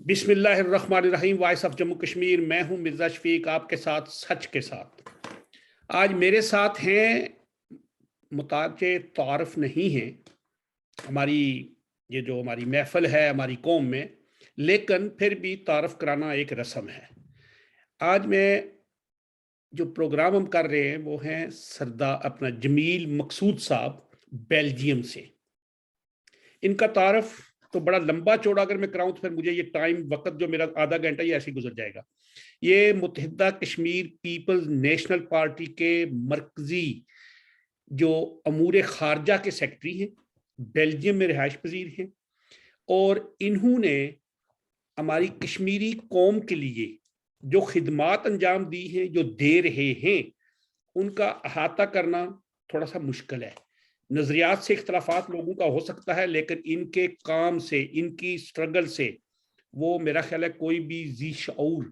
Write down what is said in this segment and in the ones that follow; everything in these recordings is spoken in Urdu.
بسم اللہ الرحمن الرحیم. Voice of Jammu Kashmir. میں ہوں مرزا شفیق، آپ کے ساتھ سچ کے ساتھ. آج میرے ساتھ ہیں، متاج تعارف نہیں ہیں. ہماری یہ جو ہماری محفل ہے ہماری قوم میں، لیکن پھر بھی تعارف کرانا ایک رسم ہے. آج میں جو پروگرام ہم کر رہے ہیں وہ ہیں سردار اپنا جمیل مقصود صاحب بیلجیم سے. ان کا تعارف تو بڑا لمبا چوڑا اگر میں کراؤں تو پھر مجھے یہ ٹائم وقت جو میرا آدھا گھنٹہ یہ ایسے ہی گزر جائے گا. یہ متحدہ کشمیر پیپلز نیشنل پارٹی کے مرکزی جو امور خارجہ کے سیکرٹری ہیں، بیلجیم میں رہائش پذیر ہیں، اور انہوں نے ہماری کشمیری قوم کے لیے جو خدمات انجام دی ہیں، جو دے رہے ہیں، ان کا احاطہ کرنا تھوڑا سا مشکل ہے. نظریات سے اختلافات لوگوں کا ہو سکتا ہے، لیکن ان کے کام سے، ان کی سٹرگل سے وہ میرا خیال ہے کوئی بھی ذی شعور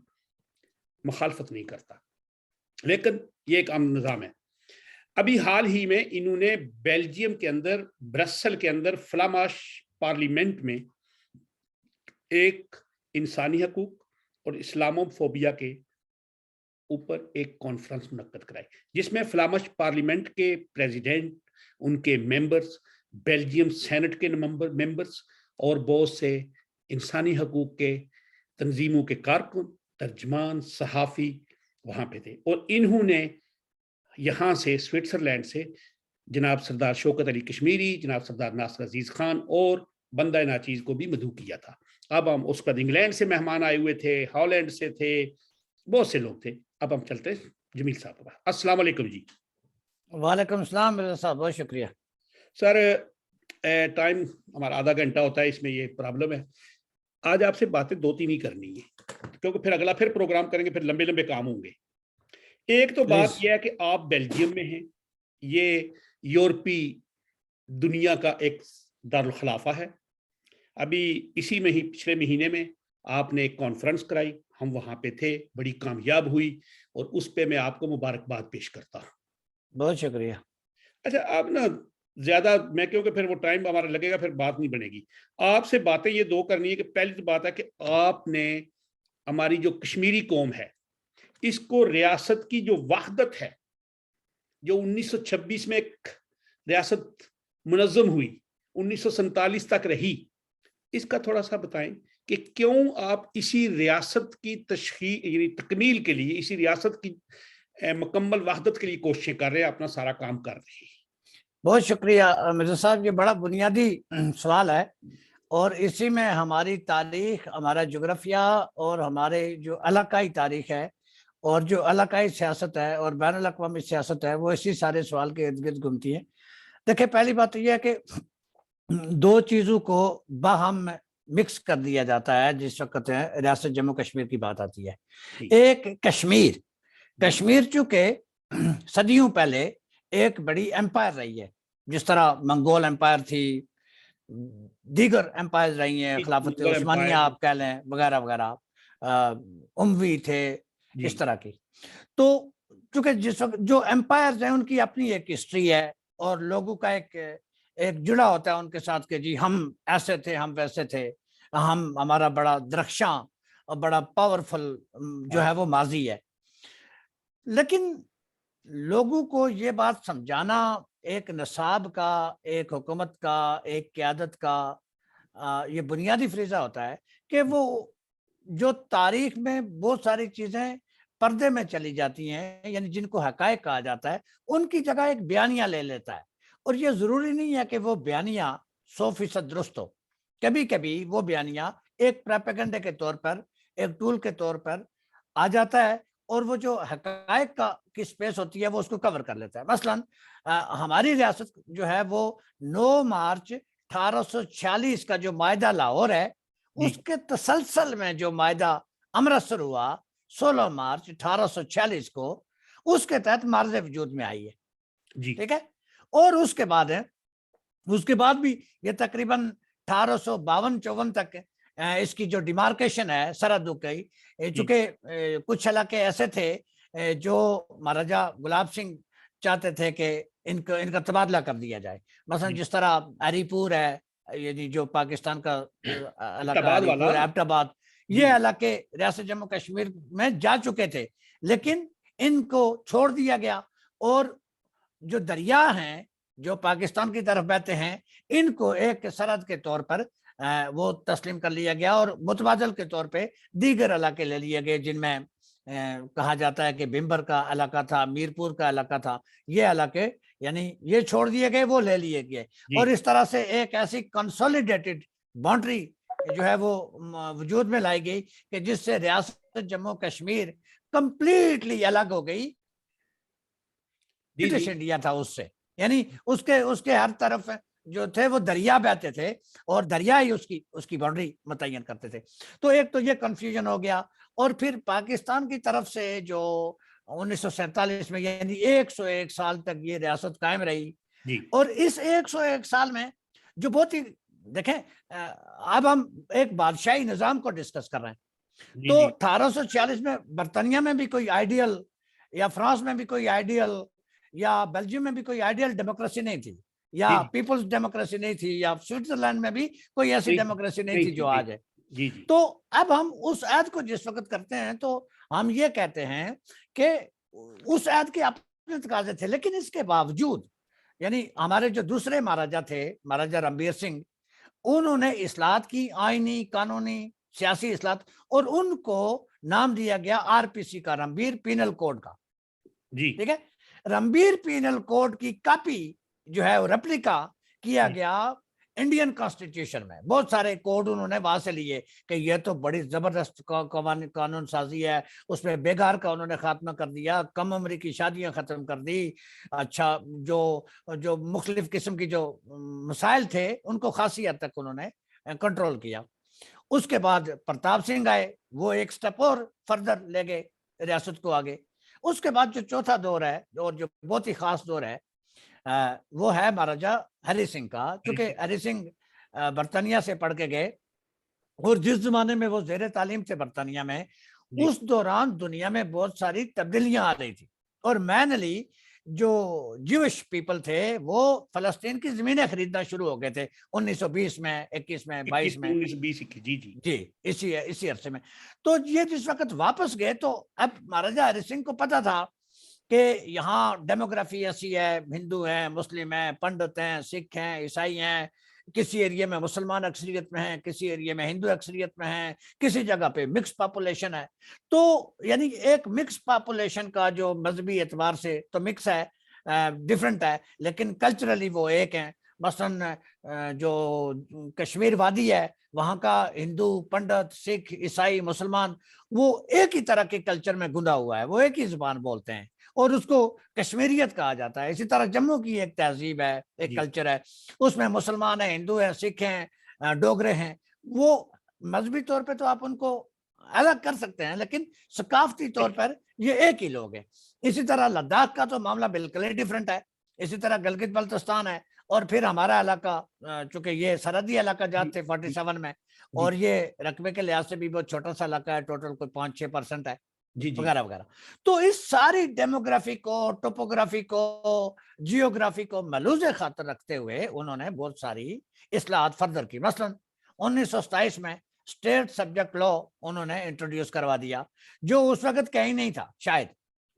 مخالفت نہیں کرتا. لیکن یہ ایک عام نظام ہے. ابھی حال ہی میں انہوں نے بیلجیم کے اندر، برسل کے اندر فلاماش پارلیمنٹ میں ایک انسانی حقوق اور اسلامو فوبیا کے اوپر ایک کانفرنس منعقد کرائی، جس میں فلامش پارلیمنٹ کے پریزیڈنٹ، ان کے ممبرز، بیلجیم سینٹ کے ممبرز اور بہت سے انسانی حقوق کے تنظیموں کے کارکن، ترجمان، صحافی وہاں پہ تھے. اور انہوں نے یہاں سے سوئٹزرلینڈ سے جناب سردار شوکت علی کشمیری، جناب سردار ناصر عزیز خان اور بندہ ناچیز کو بھی مدعو کیا تھا. اب ہم اس پر انگلینڈ سے مہمان آئے ہوئے تھے، ہالینڈ سے تھے، بہت سے لوگ تھے. اب ہم چلتے ہیں جمیل صاحب. السلام علیکم جی. وعلیکم السلام مرزا صاحب، بہت شکریہ سر. ٹائم ہمارا آدھا گھنٹہ ہوتا ہے، اس میں یہ پرابلم ہے. آج آپ سے باتیں دو تین ہی کرنی ہے، کیونکہ پھر اگلا پھر پروگرام کریں گے، پھر لمبے لمبے کام ہوں گے. ایک تو بات یہ ہے کہ آپ بیلجیم میں ہیں، یہ یورپی دنیا کا ایک دارالخلافہ ہے. ابھی اسی میں ہی پچھلے مہینے میں آپ نے ایک کانفرنس کرائی، ہم وہاں پہ تھے، بڑی کامیاب ہوئی، اور اس پہ میں آپ کو مبارکباد پیش کرتا ہوں. بہت شکریہ. اچھا، آپ نا زیادہ میں کیونکہ پھر وہ ٹائم ہمارا لگے گا، پھر بات نہیں بنے گی. آپ سے باتیں یہ دو کرنی ہے کہ پہلی تو بات ہے کہ آپ نے ہماری جو کشمیری قوم ہے، اس کو ریاست کی جو وحدت ہے، جو 1926 میں ایک ریاست منظم ہوئی، 1947 تک رہی، اس کا تھوڑا سا بتائیں کہ کیوں آپ اسی ریاست کی تشکیل یعنی تکمیل کے لیے، اسی ریاست کی مکمل وحدت کے لیے کوششیں کر رہے ہیں، اپنا سارا کام کر رہے ہیں. بہت شکریہ مرزا صاحب، یہ بڑا بنیادی سوال ہے، اور اسی میں ہماری تاریخ، ہمارا جغرافیہ اور ہمارے جو علاقائی تاریخ ہے اور جو علاقائی سیاست ہے اور بین الاقوامی سیاست ہے، وہ اسی سارے سوال کے ارد گرد گھومتی ہے. دیکھیں، پہلی بات تو یہ ہے کہ دو چیزوں کو باہم مکس کر دیا جاتا ہے جس وقت ریاست جموں کشمیر کی بات آتی ہے. ایک کشمیر چونکہ صدیوں پہلے ایک بڑی ایمپائر رہی ہے، جس طرح منگول ایمپائر تھی، دیگر ایمپائر رہی ہیں، خلافت عثمانیہ آپ کہہ لیں، وغیرہ وغیرہ، اموی تھے، اس طرح کی. تو چونکہ جس وقت جو ایمپائرز ہیں ان کی اپنی ایک ہسٹری ہے، اور لوگوں کا ایک جڑا ہوتا ہے ان کے ساتھ کہ جی ہم ایسے تھے، ہم ویسے تھے، ہمارا بڑا درخشاں اور بڑا پاورفل جو ہے وہ ماضی ہے. لیکن لوگوں کو یہ بات سمجھانا ایک نصاب کا، ایک حکومت کا، ایک قیادت کا یہ بنیادی فریضہ ہوتا ہے کہ وہ جو تاریخ میں بہت ساری چیزیں پردے میں چلی جاتی ہیں، یعنی جن کو حقائق کہا جاتا ہے، ان کی جگہ ایک بیانیہ لے لیتا ہے. اور یہ ضروری نہیں ہے کہ وہ بیانیہ 100% درست ہو. کبھی کبھی وہ بیانیہ ایک پروپیگنڈے کے طور پر، ایک ٹول کے طور پر آ جاتا ہے، اور وہ جو حقائق کی سپیس ہوتی ہے وہ اس کو کور کر لیتا ہے. مثلا ہماری ریاست جو ہے وہ 9 مارچ 1846 کا جو معاہدہ لاہور ہے، اس کے تسلسل میں جو معاہدہ امرتسر ہوا 16 مارچ 1846 کو، اس کے تحت معرض وجود میں آئی ہے. ٹھیک ہے. اور اس کے بعد بھی یہ تقریباً 1852-54 تک اس کی جو ڈیمارکیشن ہے سرحدوں کی، چونکہ کچھ علاقے ایسے تھے جو مہاراجا گلاب سنگھ چاہتے تھے کہ ان کا تبادلہ کر دیا جائے. مثلا جس طرح ہری پور ہے، یعنی جو پاکستان کا علاقہ، ہری پور، ایبٹ آباد، یہ علاقے ریاست جموں کشمیر میں جا چکے تھے، لیکن ان کو چھوڑ دیا گیا، اور جو دریا ہیں جو پاکستان کی طرف بہتے ہیں ان کو ایک سرحد کے طور پر وہ تسلیم کر لیا گیا، اور متبادل کے طور پہ دیگر علاقے لے لیے گئے، جن میں کہا جاتا ہے کہ بمبر کا علاقہ تھا، میرپور کا علاقہ تھا، یہ علاقے یعنی یہ چھوڑ دیے گئے، وہ لے لیے گئے، اور اس طرح سے ایک ایسی کنسولیڈیٹڈ باؤنڈری جو ہے وہ وجود میں لائی گئی کہ جس سے ریاست جموں کشمیر کمپلیٹلی الگ ہو گئی برٹش انڈیا تھا اس سے، یعنی اس کے ہر طرف جو تھے وہ دریا بہتے تھے، اور دریا ہی اس کی باؤنڈری متعین کرتے تھے۔ تو ایک تو یہ کنفیوژن ہو گیا، اور پھر پاکستان کی طرف سے جو 1947 میں یعنی 101 سال تک یہ ریاست قائم رہی، اور اس 101 سال میں جو بہت ہی دیکھیں اب ہم ایک بادشاہی نظام کو ڈسکس کر رہے ہیں، تو 1846 میں برطانیہ میں بھی کوئی آئیڈیل، یا فرانس میں بھی کوئی آئیڈیل، یا بیلجیم میں بھی کوئی آئیڈیل ڈیموکریسی نہیں تھی، یا پیپلز ڈیموکریسی نہیں تھی، یا سوئٹزرلینڈ میں بھی کوئی ایسی ڈیموکریسی نہیں تھی جو آج ہے۔ تو اب ہم اس عہد کو جس وقت کرتے ہیں تو ہم یہ کہتے ہیں کہ اس عہد کے اپنے تقاضے تھے، لیکن اس کے باوجود یعنی ہمارے جو دوسرے مہاراجا تھے، مہاراجا رنبیر سنگھ، انہوں نے اصلاحات کی، آئینی، قانونی، سیاسی اصلاحات، اور ان کو نام دیا گیا RPC کا، رنبیر پینل کوڈ کا، ٹھیک ہے۔ رنبیر پینل کوڈ کی کاپی جو ہے ریپلیکا کیا گیا انڈین کانسٹیٹیوشن میں، بہت سارے کوڈ انہوں نے وہاں سے لیے کہ یہ تو بڑی زبردست قانون سازی ہے، اس میں بیگار کا انہوں نے خاتمہ کر دیا، کم عمری کی شادیاں ختم کر دی، اچھا جو مختلف قسم کی جو مسائل تھے ان کو خاصی حد تک انہوں نے کنٹرول کیا۔ اس کے بعد پرتاپ سنگھ آئے، وہ ایک سٹیپ اور فردر لے گئے ریاست کو آگے۔ اس کے بعد جو چوتھا دور ہے اور جو بہت ہی خاص دور ہے وہ ہے مہاراجا ہری سنگھ کا، کیونکہ ہری سنگھ برطانیہ سے پڑھ کے گئے، اور جس زمانے میں وہ زیر تعلیم تھے برطانیہ میں، اس دوران دنیا میں بہت ساری تبدیلیاں آ رہی تھی، اور مینلی جو جیوش پیپل تھے وہ فلسطین کی زمینیں خریدنا شروع ہو گئے تھے 1920 میں، 21 میں، 22 میں، جی اسی عرصے میں۔ تو یہ جس وقت واپس گئے تو اب مہاراجا ہری سنگھ کو پتا تھا کہ یہاں ڈیموگرافی ایسی ہے، ہندو ہیں، مسلم ہیں، پنڈت ہیں، سکھ ہیں، عیسائی ہیں، کسی ایریا میں مسلمان اکثریت میں ہیں، کسی ایریا میں ہندو اکثریت میں ہیں، کسی جگہ پہ مکس پاپولیشن ہے۔ تو یعنی ایک مکس پاپولیشن کا جو مذہبی اعتبار سے تو مکس ہے، ڈیفرنٹ ہے، لیکن کلچرلی وہ ایک ہیں۔ مثلا جو کشمیر وادی ہے وہاں کا ہندو، پنڈت، سکھ، عیسائی، مسلمان وہ ایک ہی طرح کے کلچر میں گندا ہوا ہے، وہ ایک ہی زبان بولتے ہیں، اور اس کو کشمیریت کہا جاتا ہے۔ اسی طرح جموں کی ایک تہذیب ہے، ایک کلچر ہے، اس میں مسلمان ہیں، ہندو ہیں، سکھ ہیں، ڈوگرے ہیں، وہ مذہبی طور پہ تو آپ ان کو الگ کر سکتے ہیں، لیکن ثقافتی طور پر یہ ایک ہی لوگ ہیں۔ اسی طرح لداخ کا تو معاملہ بالکل ہی ڈیفرنٹ ہے، اسی طرح گلگت بلتستان ہے، اور پھر ہمارا علاقہ چونکہ یہ سرحدی علاقہ جات تھے 47 میں، اور یہ رقبے کے لحاظ سے بھی بہت چھوٹا سا علاقہ ہے، ٹوٹل کوئی 5-6% ہے، وغیرہ وغیرہ۔ تو اس ساری ڈیموگرافی کو، ٹوپوگرافی کو، جیوگرافی کو ملحوظ خاطر رکھتے ہوئے انہوں نے بہت ساری اصلاحات فردر کی۔ مثلا 1927 میں اسٹیٹ سبجیکٹ لا انہوں نے انٹروڈیوس کروا دیا، جو اس وقت کہیں نہیں تھا شاید،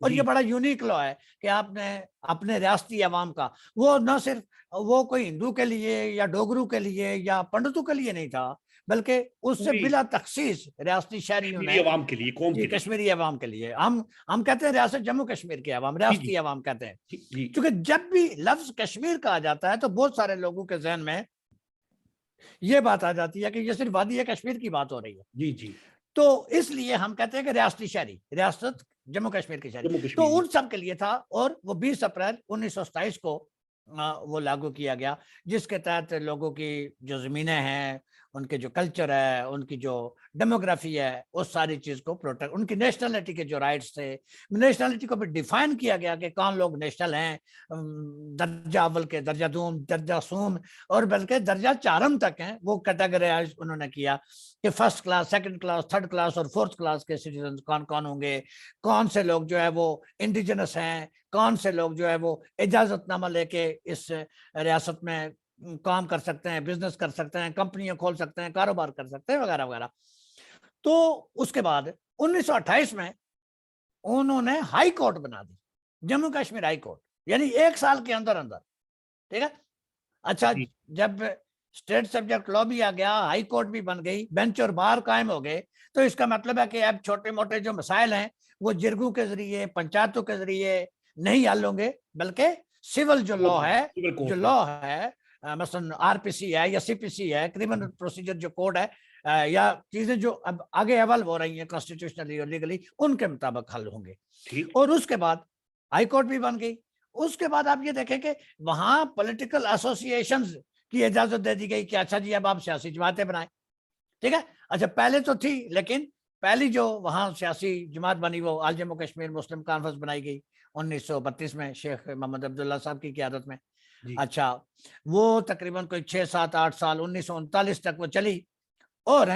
اور یہ بڑا یونیک لا ہے کہ آپ نے اپنے ریاستی عوام کا، وہ نہ صرف وہ کوئی ہندو کے لیے یا ڈوگرو کے لیے یا پنڈتوں کے لیے نہیں تھا، بلکہ اس سے بلا تخصیص ریاستی شہریوں نے، عوام کے لیے، قوم کے لیے، کشمیری عوام کے لیے، ہم کہتے ہیں ریاست جموں کشمیر کے عوام، ریاستی عوام کہتے ہیں، کیونکہ جب بھی لفظ کشمیر کہا جاتا ہے تو بہت سارے لوگوں کے ذہن میں یہ بات آ جاتی ہے کہ یہ صرف وادی کشمیر کی بات ہو رہی ہے۔ تو اس لیے ہم کہتے ہیں کہ ریاستی شہری، ریاست جموں کشمیر کے شہری، تو ان سب کے لیے تھا، اور وہ 20 اپریل 1927 کو وہ لاگو کیا گیا، جس کے تحت لوگوں کی جو زمینیں ہیں، ان کے جو کلچر ہے، ان کی جو ڈیموگرافی ہے، اس ساری چیز کو پروٹیکٹ، ان کی نیشنلٹی کے جو رائٹس تھے، نیشنلٹی کو بھی ڈیفائن کیا گیا کہ کون لوگ نیشنل ہیں، درجہ اول کے، درجہ دوم، درجہ سوم، اور بلکہ درجہ چارم تک ہیں، وہ کیٹیگرائز انہوں نے کیا کہ first class, second class, third class اور فورتھ کلاس کے سٹیزن کون کون ہوں گے، کون سے لوگ جو ہے وہ انڈیجنس ہیں، کون سے لوگ جو ہے وہ اجازت نامہ لے کے اس ریاست میں کام کر سکتے ہیں، بزنس کر سکتے ہیں، کمپنیاں کھول سکتے ہیں، کاروبار کر سکتے ہیں، وغیرہ وغیرہ۔ تو اس کے بعد 1928 میں انہوں نے ہائی کورٹ بنا دی، جموں کشمیر ہائی کورٹ، یعنی 1 سال کے اندر اندر، ٹھیک ہے. اچھا جی. جب اسٹیٹ سبجیکٹ لا بھی آ گیا، ہائی کورٹ بھی بن گئی، بینچ اور بار قائم ہو گئے، تو اس کا مطلب ہے کہ اب چھوٹے موٹے جو مسائل ہیں وہ جرگوں کے ذریعے، پنچایتوں کے ذریعے نہیں حل ہوں گے، بلکہ سول جو لا ہے، Civil court جو میں. لا ہے، مثلا آر پی سی ہے یا سی پی سی ہے، کرمنل پروسیجر جو کوڈ ہے، یا چیزیں جو اب آگے ایوالو ہو رہی ہیں کانسٹیٹیوشنلی اور لیگلی، ان کے مطابق حل ہوں گے. ٹھیک. اور اس کے بعد ہائی کورٹ بھی بن گئی. اس کے بعد آپ یہ دیکھیں کہ وہاں پولیٹیکل ایسوسیشنز کی اجازت دے دی گئی کہ اچھا جی اب آپ سیاسی جماعتیں بنائیں، ٹھیک ہے. اچھا پہلے تو تھی، لیکن پہلی جو وہاں سیاسی جماعت بنی وہ آل جموں کشمیر مسلم کانفرنس بنائی گئی 1932 میں شیخ محمد عبداللہ صاحب کی قیادت میں. جی. اچھا وہ تقریباً کوئی 6 7 8 سال 1939 تک وہ چلی، اور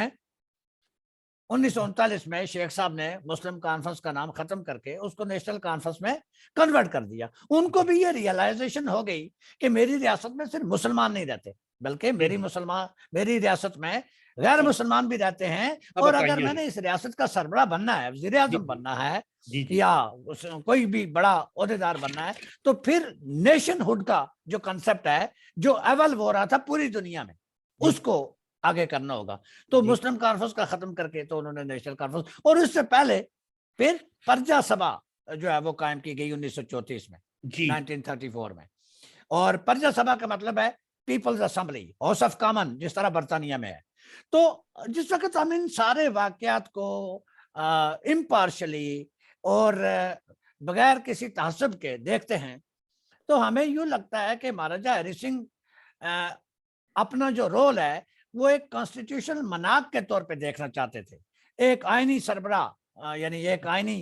1939 میں شیخ صاحب نے مسلم کانفرنس کا نام ختم کر کے اس کو نیشنل کانفرنس میں کنورٹ کر دیا. ان کو بھی یہ ریئلائزیشن ہو گئی کہ میری ریاست میں صرف مسلمان نہیں رہتے، بلکہ میری ریاست میں غیر مسلمان بھی رہتے ہیں، اور اگر میں نے اس ریاست کا سربراہ بننا ہے، وزیر اعظم بننا ہے، یا کوئی بھی بڑا عہدیدار بننا ہے، تو پھر نیشن ہوڈ کا جو کنسپٹ ہے، جو ایوالو ہو رہا تھا پوری دنیا میں، اس کو آگے کرنا ہوگا. تو مسلم کانفرنس کا ختم کر کے تو انہوں نے نیشنل کانفرنس، اور اس سے پہلے پھر پرجا سبھا جو ہے وہ قائم کی گئی 1934 میں، 1934 میں. اور پرجا سبھا کا مطلب ہے people's assembly, house of common, جس طرح برطانیہ میں ہے. تو جس وقت ہم ان سارے واقعات کو امپارشلی اور بغیر کسی تعصب کے دیکھتے ہیں، تو ہمیں یوں لگتا ہے کہ مہاراجا ہری سنگھ اپنا جو رول ہے وہ ایک کانسٹیٹیوشنل مناق کے طور پہ دیکھنا چاہتے تھے، ایک آئینی سربراہ، یعنی ایک آئینی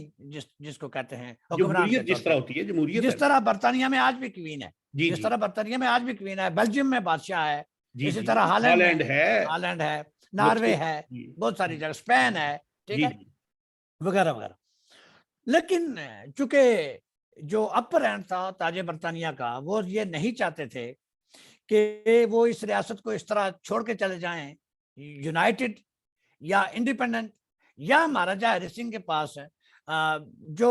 جس کو کہتے ہیں حکمران کے طور پہ، جس طرح برطانیہ میں آج بھی کوئین ہے، جس طرح برطانیہ میں آج بھی کوئین ہے، بیلجیم میں بادشاہ ہے، اسی طرح ہالینڈ ہے، ناروے ہے، بہت ساری جگہ، اسپین ہے، ٹھیک ہے، وغیرہ وغیرہ. لیکن چونکہ جو اپر ہینڈ تھا تاج برطانیہ کا، وہ یہ نہیں چاہتے تھے کہ وہ اس ریاست کو اس طرح چھوڑ کے چلے جائیں یونائٹڈ یا انڈیپینڈنٹ، یا مہاراجا ہری سنگھ کے پاس جو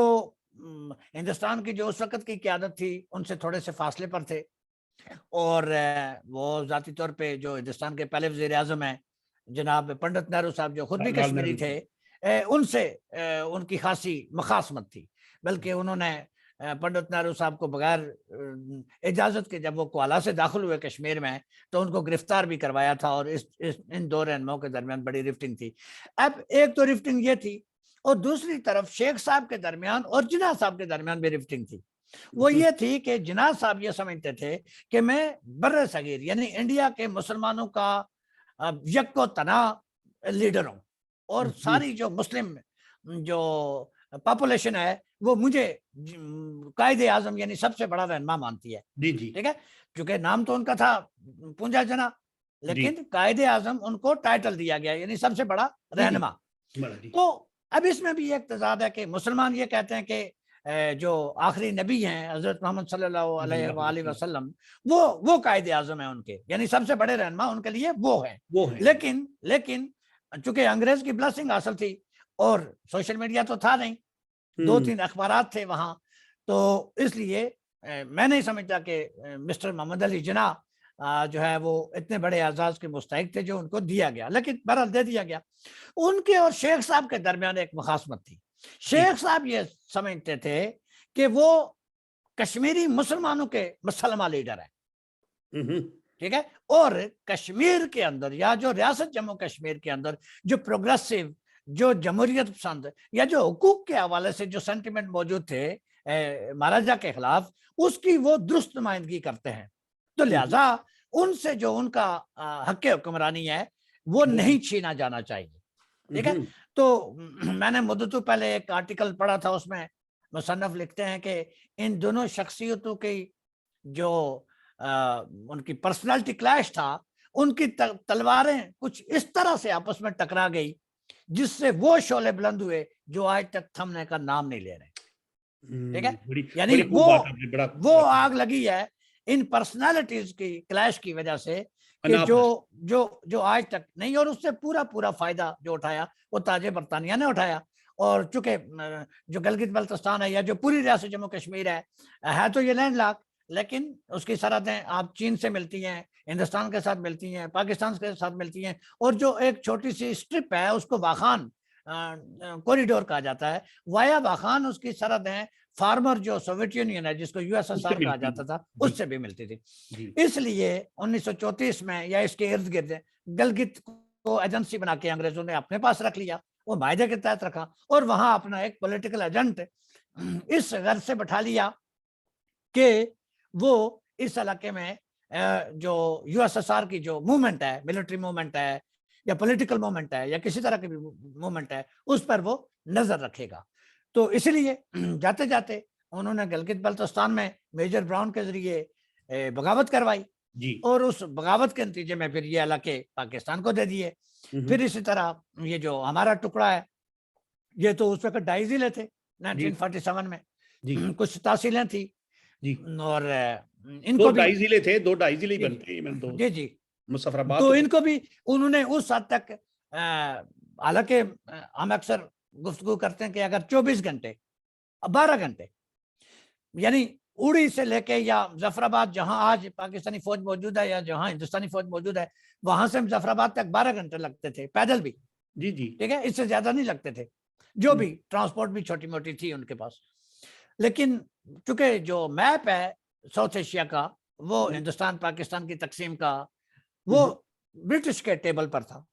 ہندوستان کی جو اس وقت کی قیادت تھی ان سے تھوڑے سے فاصلے پر تھے، اور وہ ذاتی طور پہ جو ہندوستان کے پہلے وزیر اعظم ہیں جناب پنڈت نہرو صاحب، جو خود بھی کشمیری تھے، ان سے ان کی خاصی مخاصمت تھی. بلکہ انہوں نے پنڈت نہرو صاحب کو بغیر اجازت کے جب وہ کوالہ سے داخل ہوئے کشمیر میں تو ان کو گرفتار بھی کروایا تھا، اور ان دو رہنماؤں کے درمیان بڑی رفٹنگ تھی. اب ایک تو رفٹنگ یہ تھی، اور دوسری طرف شیخ صاحب کے درمیان اور جناح صاحب کے درمیان بھی رفٹنگ تھی. وہ یہ تھی کہ جناح صاحب یہ سمجھتے تھے کہ میں بر صغیر یعنی انڈیا کے مسلمانوں کا یک و تنہا لیڈر ہوں، اور ساری جو مسلم جو پاپولیشن ہے وہ مجھے قائد اعظم یعنی سب سے بڑا رہنما مانتی ہے. ٹھیک ہے، کیونکہ نام تو ان کا تھا پونجا جنا، لیکن قائد اعظم ان کو ٹائٹل دیا گیا، یعنی سب سے بڑا رہنما. تو اب اس میں بھی ایک تضاد ہے کہ مسلمان یہ کہتے ہیں کہ جو آخری نبی ہیں حضرت محمد صلی اللہ علیہ وآلہ وسلم، وہ قائد اعظم ہیں ان کے، یعنی سب سے بڑے رہنما ان کے لیے وہ ہیں. لیکن چونکہ انگریز کی بلیسنگ حاصل تھی اور سوشل میڈیا تو تھا نہیں، 2-3 اخبارات تھے وہاں، تو اس لیے میں نہیں سمجھتا کہ مسٹر محمد علی جناح جو ہے وہ اتنے بڑے اعزاز کے مستحق تھے جو ان کو دیا گیا، لیکن بہرحال دے دیا گیا. ان کے اور شیخ صاحب کے درمیان ایک مخاصمت تھی. شیخ صاحب یہ سمجھتے تھے کہ وہ کشمیری مسلمانوں کے مسلمہ لیڈر ہیں، ٹھیک ہے، اور کشمیر کے اندر یا جو ریاست جموں کشمیر کے اندر جو پروگریسو، جو جمہوریت پسند یا جو حقوق کے حوالے سے جو سینٹیمنٹ موجود تھے مہاراجا کے خلاف، اس کی وہ درست نمائندگی کرتے ہیں. تو لہذا ان سے جو ان کا حق حکمرانی ہے وہ نہیں چھینا جانا چاہیے. ٹھیک ہے، تو میں نے مدتوں پہلے ایک آرٹیکل پڑھا تھا، اس میں مصنف لکھتے ہیں کہ ان دونوں شخصیتوں کی جو ان کی پرسنالٹی کلیش تھا، ان کی تلواریں کچھ اس طرح سے آپس میں ٹکرا گئی جس سے وہ شعلے بلند ہوئے جو آج تک تھمنے کا نام نہیں لے رہے. ٹھیک ہے، یعنی وہ آگ لگی ہے ان پرسنالٹیز کی کلیش کی وجہ سے کہ جو آج تک نہیں, اور اس سے پورا فائدہ جو اٹھایا وہ تاج برطانیہ نے اٹھایا. اور چونکہ جو گلگت بلتستان ہے یا جو پوری ریاست جموں کشمیر ہے تو یہ لینڈ لاک, لیکن اس کی سرحدیں آپ چین سے ملتی ہیں, ہندوستان کے ساتھ ملتی ہیں, پاکستان کے ساتھ ملتی ہیں, اور جو ایک چھوٹی سی اسٹرپ ہے اس کو واخان کوریڈور کہا جاتا ہے. وایا واخان اس کی سرحدیں فارمر جو سوویت یونین ہے جس کو یو ایس ایس آر کہا جاتا تھا اس سے بھی ملتی تھی. اس لیے 1934 میں یا اس کے ارد گرد گلگت کو ایجنسی بنا کے انگریزوں نے اپنے پاس رکھ لیا, وہ معاہدے کے تحت رکھا, اور وہاں اپنا ایک پولیٹیکل ایجنٹ اس غرض سے بٹھا لیا کہ وہ اس علاقے میں جو یو ایس ایس آر کی جو موومنٹ ہے, ملٹری موومنٹ ہے یا پولیٹیکل موومنٹ ہے یا کسی طرح کی بھی موومنٹ ہے, اس پر وہ نظر رکھے گا. تو اس لیے جاتے جاتے انہوں نے گلگت بلتستان میں میجر براؤن کے ذریعے بغاوت کروائی, اور اس بغاوت کے نتیجے میں پھر یہ علاقے پاکستان کو دے دیے. پھر اسی طرح یہ جو ہمارا ٹکڑا ہے یہ تو اس وقت 2.5 ضلع تھے 1947 میں, کچھ تحصیلیں تھی, اور ان کو بھی 2.5 ضلع تھے, 2.5 ضلع بنتے ہیں. جی مظفرآباد تو ان کو بھی انہوں نے اس حد تک, حالانکہ ہم اکثر گفتگو کرتے ہیں کہ اگر 24 گھنٹے 12 گھنٹے یعنی اڑی سے لے کے یا مظفرآباد جہاں آج پاکستانی فوج موجود ہے یا جہاں ہندوستانی فوج موجود ہے وہاں سے مظفرآباد تک 12 گھنٹے لگتے تھے پیدل بھی, ٹھیک ہے, اس سے زیادہ نہیں لگتے تھے, جو بھی ٹرانسپورٹ بھی چھوٹی موٹی تھی ان کے پاس. لیکن چونکہ جو میپ ہے ساؤتھ ایشیا کا وہ ہندوستان پاکستان کی تقسیم کا وہ برٹش کے ٹیبل پر تھا,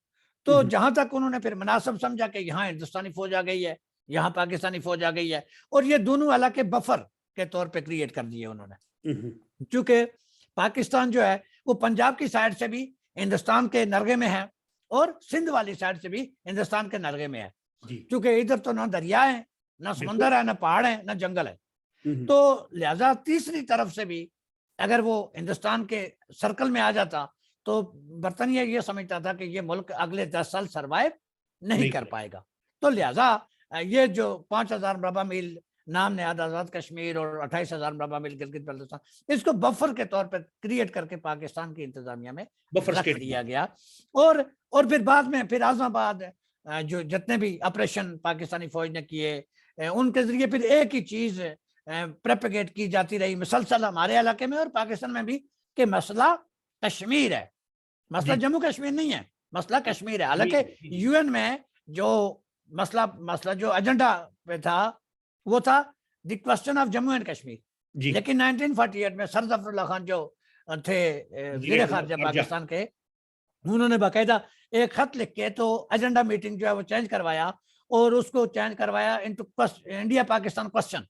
تو جہاں تک انہوں نے پھر مناسب سمجھا کہ یہاں ہندوستانی فوج آ گئی ہے, یہاں پاکستانی فوج آ گئی ہے, اور یہ دونوں علاقے بفر کے طور پہ کریٹ کر دیے انہوں نے. چونکہ پاکستان جو ہے وہ پنجاب کی سائڈ سے بھی ہندوستان کے نرگے میں ہے اور سندھ والی سائڈ سے بھی ہندوستان کے نرگے میں ہے, چونکہ ادھر تو نہ دریا ہے, نہ سمندر ہے, نہ پہاڑ ہے, نہ جنگل ہے, تو لہذا تیسری طرف سے بھی اگر وہ ہندوستان کے سرکل میں آ جاتا تو برطانیہ یہ سمجھتا تھا کہ یہ ملک اگلے 10 سال سروائیو نہیں کر پائے گا. تو لہذا یہ جو 5,000 مربع میل نام نہاد آزاد کشمیر اور 28,000 مربع میل گلگت بلتستان, اس کو بفر کے طور پر کریٹ کر کے پاکستان کی انتظامیہ میں رکھ دیا گیا. اور پھر بعد میں پھر اعظم آباد جو جتنے بھی آپریشن پاکستانی فوج نے کیے ان کے ذریعے پھر ایک ہی چیز پریپیگیٹ کی جاتی رہی مسلسل ہمارے علاقے میں اور پاکستان میں بھی کہ مسئلہ کشمیر ہے, مسئلہ جموں کشمیر نہیں ہے, مسئلہ کشمیر ہے. حالانکہ یو این میں جو مسئلہ جو ایجنڈا پہ تھا وہ تھا the question of Jammu and Kashmir, لیکن 1948 میں سر ظفر اللہ خان جو تھے وزیر خارجہ پاکستان کے, انہوں نے باقاعدہ ایک خط لکھ کے تو ایجنڈا میٹنگ جو ہے وہ چینج کروایا, اور اس کو چینج کروایا انٹو انڈیا پاکستان کوسچن,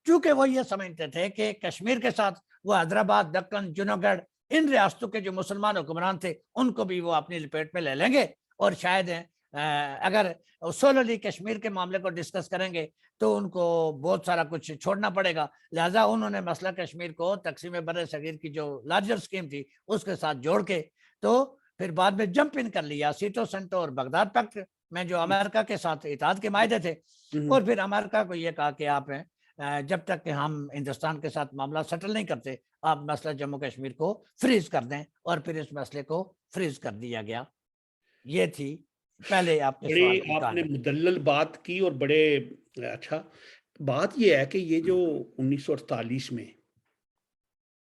چونکہ وہ یہ سمجھتے تھے کہ کشمیر کے ساتھ وہ حیدرآباد, دکن, جوناگڑھ ان ریاستوں کے جو مسلمان حکمران تھے ان کو بھی وہ اپنی لپیٹ میں لے لیں گے, اور شاید اگر سولرلی کشمیر کے معاملے کو ڈسکس کریں گے تو ان کو بہت سارا کچھ چھوڑنا پڑے گا. لہٰذا انہوں نے مسئلہ کشمیر کو تقسیم بر صغیر کی جو لارجر اسکیم تھی اس کے ساتھ جوڑ کے تو پھر بعد میں جمپ ان کر لیا سیٹو سینٹو اور بغداد پیکٹ میں جو امریکہ کے ساتھ اتحاد کے معاہدے تھے, اور پھر امریکہ کو یہ کہا کہ آپ جب تک کہ ہم ہندوستان کے ساتھ معاملہ سیٹل نہیں کرتے آپ مسئلہ جموں کشمیر کو فریز کر دیں, اور پھر اس مسئلے کو فریز کر دیا گیا. یہ تھی پہلے آپ نے مدلل بات کی, اور بڑے اچھا بات یہ ہے کہ یہ جو 1948 میں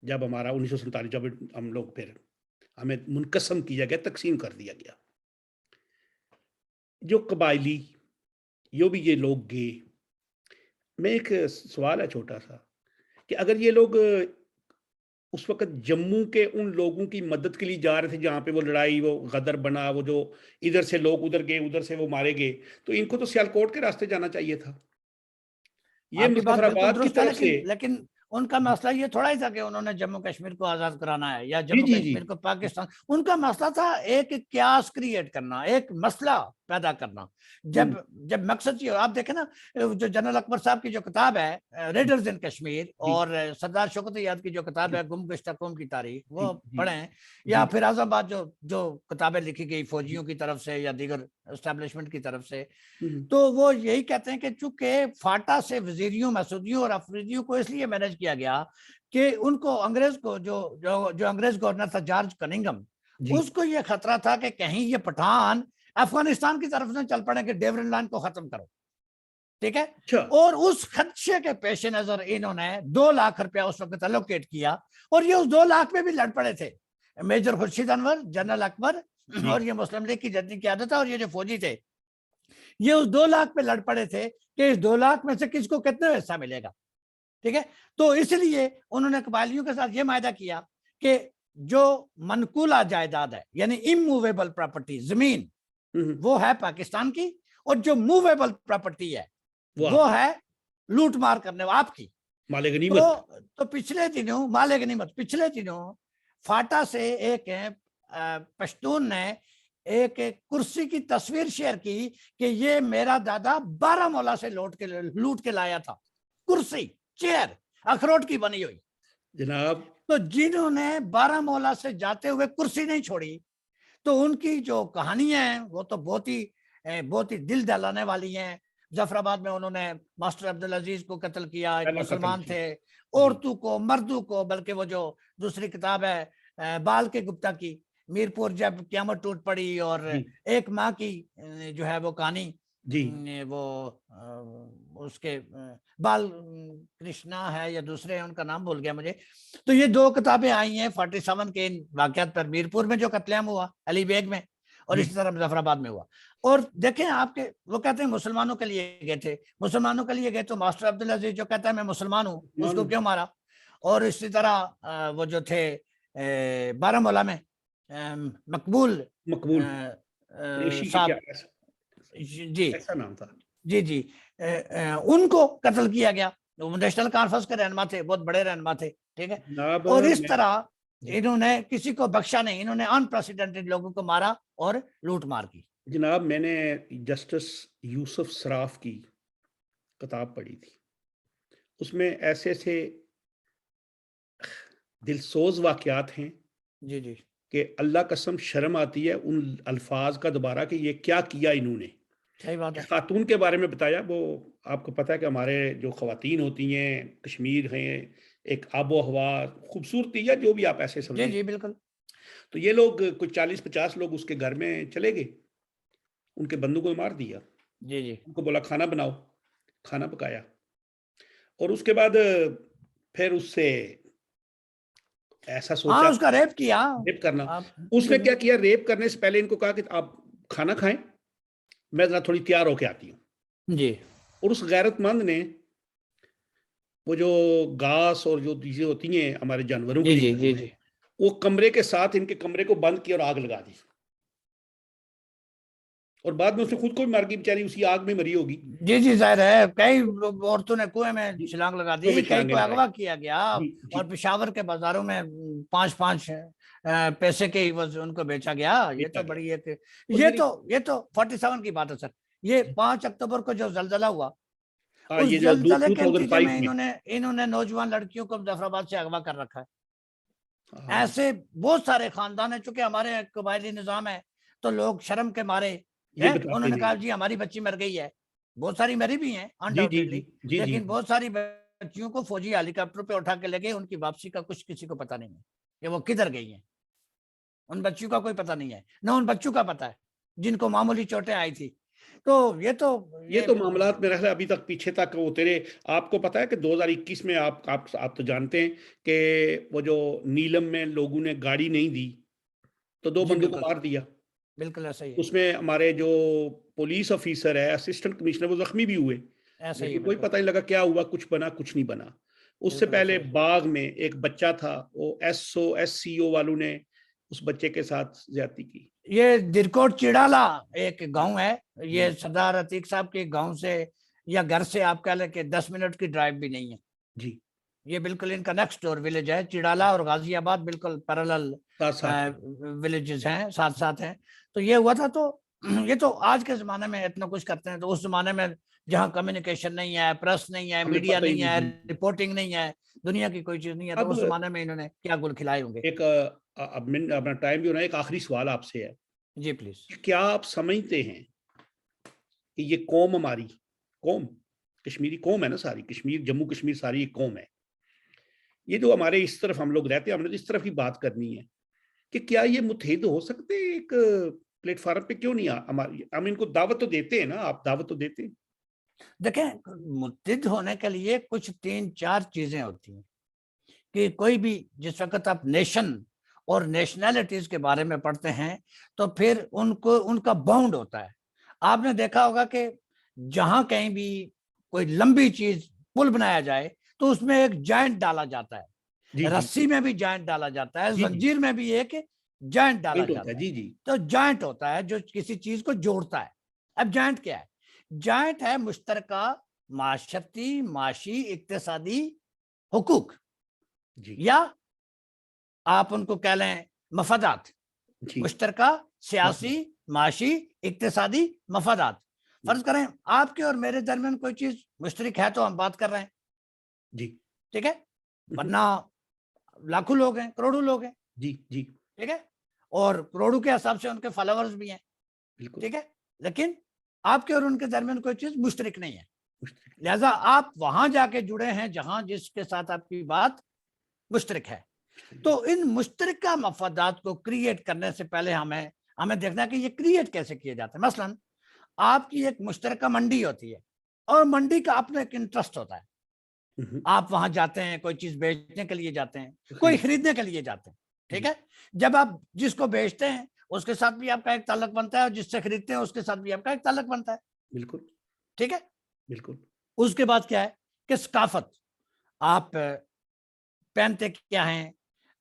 جب ہمارا 1947 جب ہم لوگ پھر ہمیں منقسم کیا گیا, تقسیم کر دیا گیا, جو قبائلی جو بھی یہ لوگ گئے, میں ایک سوال ہے چھوٹا سا کہ اگر یہ لوگ اس وقت جموں کے ان لوگوں کی مدد کے لیے جا رہے تھے جہاں پہ وہ لڑائی وہ غدر بنا, وہ جو ادھر سے لوگ ادھر گئے ادھر سے وہ مارے گئے, تو ان کو تو سیالکوٹ کے راستے جانا چاہیے تھا. یہ مظفرآباد کی طرف سے, لیکن ان کا مسئلہ یہ تھوڑا ہی تھا کہ انہوں نے جموں کشمیر کو آزاد کرانا ہے یا جموں کشمیر کو پاکستان, ان کا مسئلہ تھا ایک قیاس کریٹ کرنا, ایک مسئلہ پیدا کرنا. جب مقصد یہ آپ دیکھیں نا جو جنرل اکبر صاحب کی جو کتاب ہے ریڈرز ان کشمیر, اور سردار شوکت یاد کی جو کتاب ہے گم گشتہ قوم کی تاریخ وہ پڑھیں, یا پھر اعظم آباد جو کتابیں لکھی گئی فوجیوں کی طرف سے یا دیگر اسٹیبلشمنٹ کی طرف سے, تو وہ یہی کہتے ہیں کہ چونکہ فاٹا سے وزیریوں مسعودیوں اور افریدیوں کو اس لیے مینج کیا گیا کہ ان کو انگریز کو جو انگریز گورنر تھا جارج کننگم, اس کو یہ خطرہ تھا کہ کہیں یہ پٹھان افغانستان کی طرف سے چل پڑے کہ ڈیورن لائن کو ختم کرو، ٹھیک ہے. اور اس خدشے کے پیش نظر انہوں نے 2 لاکھ روپیہ اس وقت الوکیٹ کیا، اور یہ اس 2 لاکھ میں بھی لڑ پڑے تھے میجر خورشید انور، جنرل اکبر اور یہ مسلم لیگ کی جدید قیادت ہے، اور یہ جو فوجی تھے یہ اس 2 لاکھ پہ لڑ پڑے تھے کہ اس 2 لاکھ میں سے کس کو کتنا حصہ ملے گا، ٹھیک ہے. تو اس لیے انہوں نے قبائلیوں کے ساتھ یہ معاہدہ کیا کہ جو منقولہ جائیداد ہے یعنی اموویبل پراپرٹی زمین وہ ہے پاکستان کی، اور جو موویبل پراپرٹی ہے وہ ہے لوٹ مار کرنے آپ کی مال غنیمت. تو پچھلے دنوں مال غنیمت پچھلے دنوں فاٹا سے ایک پشتون نے ایک کرسی کی تصویر شیئر کی کہ یہ میرا دادا بارہمولہ سے لوٹ کے لایا تھا، کرسی چیئر اخروٹ کی بنی ہوئی جناب. تو جنہوں نے بارہمولہ سے جاتے ہوئے کرسی نہیں چھوڑی تو ان کی جو کہانیاں ہیں وہ تو بہت ہی دل دہلانے والی ہیں. ظفر آباد میں انہوں نے ماسٹر عبدالعزیز کو قتل کیا، ایک مسلمان تھے، عورتوں کو مردوں کو، بلکہ وہ جو دوسری کتاب ہے بال کے گپتا کی میرپور جب قیامت ٹوٹ پڑی، اور ایک ماں کی جو ہے وہ کہانی، وہ اس کے بال کرشنا ہے یا دوسرے ہیں ان کا نام بھول گیا مجھے. تو یہ 2 کتابیں آئی ہیں 47 کے واقعات پر، میرپور میں جو قتل عام ہوا علی بیگ میں، اور اسی طرح مظفر آباد میں ہوا. اور دیکھیں آپ کے وہ کہتے ہیں مسلمانوں کے لیے گئے تھے، مسلمانوں کے لیے گئے تو ماسٹر عبدالعزیز جو کہتا ہے میں مسلمان ہوں اس کو کیوں مارا؟ اور اسی طرح وہ جو تھے بارہمولہ میں مقبول صاحب، جی ایسا نام تھا، جی ان کو قتل کیا گیا. وہ نیشنل کانفرنس کے رہنما تھے، بہت بڑے رہنما تھے، ٹھیک ہے. اور اس طرح انہوں نے کسی کو بخشا نہیں، انہوں نے انپریسیڈنٹڈ لوگوں کو مارا اور لوٹ مار کی. جناب میں نے جسٹس یوسف سراف کی کتاب پڑھی تھی، اس میں ایسے ایسے دل سوز واقعات ہیں جی کہ اللہ قسم شرم آتی ہے ان الفاظ کا دوبارہ کہ یہ کیا کیا انہوں نے. صحیح بات ہے. خاتون کے بارے میں بتایا، وہ آپ کو پتہ ہے کہ ہمارے جو خواتین ہوتی ہیں کشمیر ہیں، ایک آب و ہوا خوبصورتی ہے جو بھی آپ ایسے سمجھیں، جی بالکل. تو یہ لوگ کچھ 40-50 لوگ اس کے گھر میں چلے گئے، ان کے بندوں کو مار دیا، جی ان کو بولا کھانا بناؤ، کھانا پکایا، اور اس کے بعد پھر اس سے ایسا سوچا اس کا ریپ کیا، ریپ کرنا. اس نے کیا کیا، ریپ کرنے سے پہلے ان کو کہا کہ آپ کھانا کھائیں، میں ذرا تھوڑی تیار ہو کے آتی ہوں. جی. اور اس غیرت مند نے وہ جو گھاس اور جو چیزیں ہوتی ہیں ہمارے جانوروں کے لیے، وہ کمرے کے ساتھ ان کے کمرے کو بند کیا اور آگ لگا دی، اور بعد میں اس نے خود کو بھی مار گئی بیچاری، اسی آگ میں مری ہوگی. جی ظاہر ہے. کئی عورتوں نے کنویں میں چھلانگ لگا دی، کئی کو اغوا کیا گیا، اور پشاور کے بازاروں میں 5 پیسے کے عوض ان کو بیچا گیا. یہ تو بڑی ایک یہ تو 47 کی بات ہے سر. یہ 5 اکتوبر کو جو زلزلہ ہوا، اس زلزلے کے نتیجے میں انہوں نے نوجوان لڑکیوں کو ظفر آباد سے اغوا کر رکھا ہے. ایسے بہت سارے خاندان ہیں، چونکہ ہمارے قبائلی نظام ہے تو لوگ شرم کے مارے انہوں نے کہا جی ہماری بچی مر گئی ہے. بہت ساری مری بھی ہیں انڈاؤٹڈلی، لیکن بہت ساری بچیوں کو فوجی ہیلی کاپٹر پہ اٹھا کے لے گئے، ان کی واپسی کا کچھ کسی کو پتہ نہیں ہے کہ وہ کدھر گئی ہیں. ان بچیوں کا کوئی پتہ نہیں ہے، نہ ان بچوں کا پتہ ہے جن کو معمولی چوٹیں آئی تھی. تو یہ تو معاملات میں رہے ابھی تک پیچھے تک وہ تیرے. آپ کو پتا ہے کہ 2021 میں آپ تو جانتے ہیں کہ وہ جو نیلم میں لوگوں نے گاڑی نہیں دی تو 2 بندوں کو مار دیا. بالکل ایسا ہی ہے. اس میں ہمارے جو پولیس آفیسر ہے، اسسٹنٹ کمشنر، وہ زخمی بھی ہوئے، لیکن کوئی پتہ نہیں لگا کیا ہوا، کچھ بنا کچھ نہیں بنا. اس سے پہلے باغ میں ایک بچہ تھا، وہ SCO والوں نے اس بچے کے ساتھ زیادتی کی. یہ درکوٹ چڑالا ایک گاؤں ہے، یہ سردار عتیق صاحب کے گاؤں سے یا گھر سے آپ کہہ لیں کہ 10 منٹ کی ڈرائیو بھی نہیں ہے. جی یہ بالکل ان کا نیکسٹ ڈور ولیج ہے. چڑالا اور غازی آباد بالکل پیرالل ولیجز ہیں، ساتھ ساتھ ہیں. تو یہ ہوا تھا. تو یہ تو آج کے زمانے میں اتنا کچھ کرتے ہیں، تو اس زمانے میں جہاں کمیونیکیشن نہیں ہے، پریس نہیں ہے، میڈیا نہیں ہے، رپورٹنگ نہیں ہے، دنیا کی کوئی چیز نہیں ہے، تو اس زمانے میں انہوں نے کیا گل کھلائے ہوں گے. ایک اپنا ٹائم بھی ہونا، ایک آخری سوال آپ سے ہے. جی پلیز. کیا آپ سمجھتے ہیں کہ یہ قوم، ہماری قوم کشمیری قوم ہے نا، ساری کشمیر، جموں کشمیر ساری ایک قوم ہے. یہ جو ہمارے اس طرف ہم لوگ رہتے ہیں، ہم نے اس طرف ہی بات کرنی ہے کہ کیا یہ متحد ہو سکتے ہیں ایک پلیٹ فارم پہ؟ کیوں نہیں ہم ان کو دعوت تو دیتے ہیں نا، آپ دعوت تو دیتے ہیں. دیکھیں متحد ہونے کے لیے کچھ 3-4 چیزیں ہوتی ہیں کہ کوئی بھی جس وقت آپ نیشن اور نیشنلٹیز کے بارے میں پڑھتے ہیں تو پھر ان کا باؤنڈ ہوتا ہے. آپ نے دیکھا ہوگا کہ جہاں کہیں بھی کوئی لمبی چیز پل بنایا جائے تو اس میں ایک جوائنٹ ڈالا جاتا ہے، جی جی رسی میں بھی جوائنٹ ڈالا جاتا ہے، جی جی زنجیر میں بھی ایک جوائنٹ ڈالا پوائنٹ ہوتا ہے. جاتا ہے. جی جی تو جوائنٹ ہوتا ہے جو کسی چیز کو جوڑتا ہے. اب جوائنٹ کیا ہے؟ جوائنٹ ہے مشترکہ معاشرتی، معاشی، اقتصادی حقوق، جی یا آپ ان کو کہہ لیں مفادات، جی مشترکہ سیاسی، معاشی، اقتصادی مفادات. فرض کریں آپ کے اور میرے درمیان کوئی چیز مشترک ہے تو ہم بات کر رہے ہیں، جی ٹھیک ہے، ورنہ لاکھوں لوگ ہیں، کروڑوں لوگ ہیں، جی جی ٹھیک ہے، اور کروڑوں کے حساب سے ان کے فالوورز بھی ہیں، بالکل ٹھیک ہے، لیکن آپ کے اور ان کے درمیان کوئی چیز مشترک نہیں ہے. مشترک. لہذا آپ وہاں جا کے جڑے ہیں جہاں جس کے ساتھ آپ کی بات مشترک ہے. تو ان مشترکہ مفادات کو کریٹ کرنے سے پہلے ہمیں دیکھنا کہ یہ کریٹ کیسے کیے جاتے ہیں. مثلا آپ کی ایک مشترکہ منڈی ہوتی ہے اور منڈی کا اپنا ایک انٹرسٹ ہوتا ہے. آپ وہاں جاتے ہیں، کوئی چیز بیچنے کے لیے جاتے ہیں، کوئی خریدنے کے لیے جاتے ہیں، ٹھیک ہے. جب آپ جس کو بیچتے ہیں اس کے ساتھ بھی آپ کا ایک تعلق بنتا ہے اور جس سے خریدتے ہیں اس کے ساتھ بھی آپ کا ایک تعلق بنتا ہے. بالکل ٹھیک ہے. بالکل. اس کے بعد کیا ہے کہ ثقافت، آپ پہنتے کیا ہیں،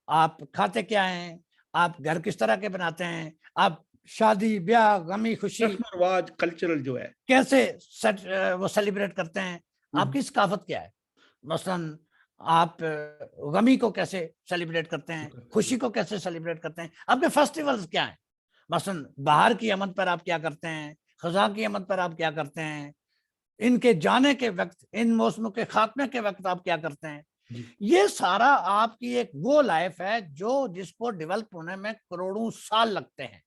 آپ کھاتے کیا ہیں، آپ گھر کس طرح کے بناتے ہیں، آپ شادی بیاہ غمی خوشی رسم و رواج کلچرل جو ہے کیسے وہ سیلیبریٹ کرتے ہیں، آپ کی ثقافت کیا ہے. مثلا آپ غمی کو کیسے سیلیبریٹ کرتے ہیں، خوشی کو کیسے سیلیبریٹ کرتے ہیں، آپ کے فیسٹیولز کیا ہیں. مثلا بہار کی آمد پر آپ کیا کرتے ہیں، خزاں کی آمد پر آپ کیا کرتے ہیں، ان کے جانے کے وقت، ان موسموں کے خاتمے کے وقت آپ کیا کرتے ہیں. یہ سارا آپ کی ایک وہ لائف ہے جو جس کو ڈیولپ ہونے میں کروڑوں سال لگتے ہیں.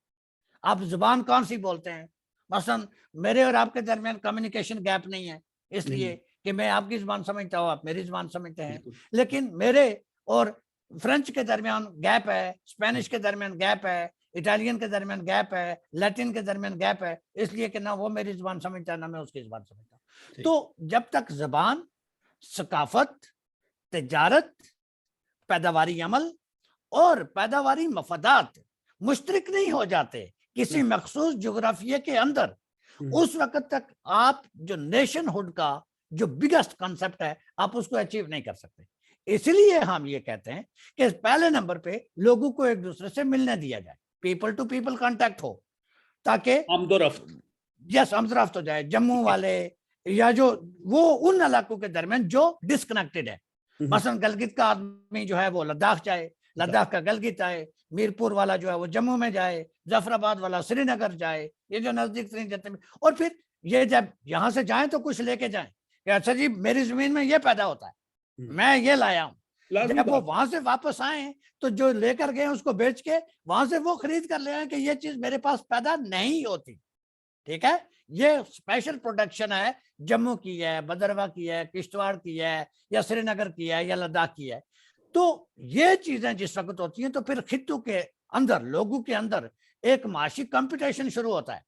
آپ زبان کون سی بولتے ہیں، مثلا میرے اور آپ کے درمیان کمیونیکیشن گیپ نہیں ہے، اس لیے کہ میں آپ کی زبان سمجھتا ہوں، آپ میری زبان سمجھتے ہیں. لیکن میرے اور فرینچ کے درمیان گیپ ہے، اسپینش کے درمیان گیپ ہے، اٹالین کے درمیان گیپ ہے، لیٹن کے درمیان گیپ ہے، اس لیے کہ نہ وہ میری زبان سمجھتا ہے نہ میں اس کی زبان سمجھتا ہوں. تو جب تک زبان، ثقافت، تجارت، پیداواری عمل اور پیداواری مفادات مشترک نہیں ہو جاتے کسی مخصوص جغرافیے کے اندر، اس وقت تک آپ جو نیشن ہوڈ کا جو بگیسٹ کنسپٹ ہے آپ اس کو اچیو نہیں کر سکتے. اس لیے ہم یہ کہتے ہیں کہ پہلے نمبر پہ لوگوں کو ایک دوسرے سے ملنے دیا جائے، پیپل ٹو پیپل کانٹیکٹ ہو، تاکہ آمد و رفت آمد و رفت ہو جائے. جموں والے یا جو وہ ان علاقوں کے درمیان جو ڈسکنیکٹڈ ہے، مثلا گلگت کا آدمی جو ہے وہ لداخ جائے، لداخ کا گلگت آئے، میرپور والا جو ہے وہ جموں میں جائے، ظفر آباد والا سری نگر جائے، یہ جو نزدیک ترین جتنے میں. اور پھر یہ جب یہاں سے جائیں تو کچھ لے کے جائیں کہ اچھا جی میری زمین میں یہ پیدا ہوتا ہے، میں یہ لایا ہوں. جب وہ وہاں سے واپس آئیں تو جو لے کر گئے اس کو بیچ کے وہاں سے وہ خرید کر لے آئیں کہ یہ چیز میرے پاس پیدا نہیں ہوتی. ٹھیک ہے، یہ اسپیشل پروڈکشن ہے، جموں کی ہے، بدرواہ کی ہے، کشتواڑ کی ہے، یا سری نگر کی ہے، یا لداخ کی ہے. تو یہ چیزیں جس وقت ہوتی ہیں تو پھر خطوں کے اندر، لوگوں کے اندر ایک معاشی کمپٹیشن شروع ہوتا ہے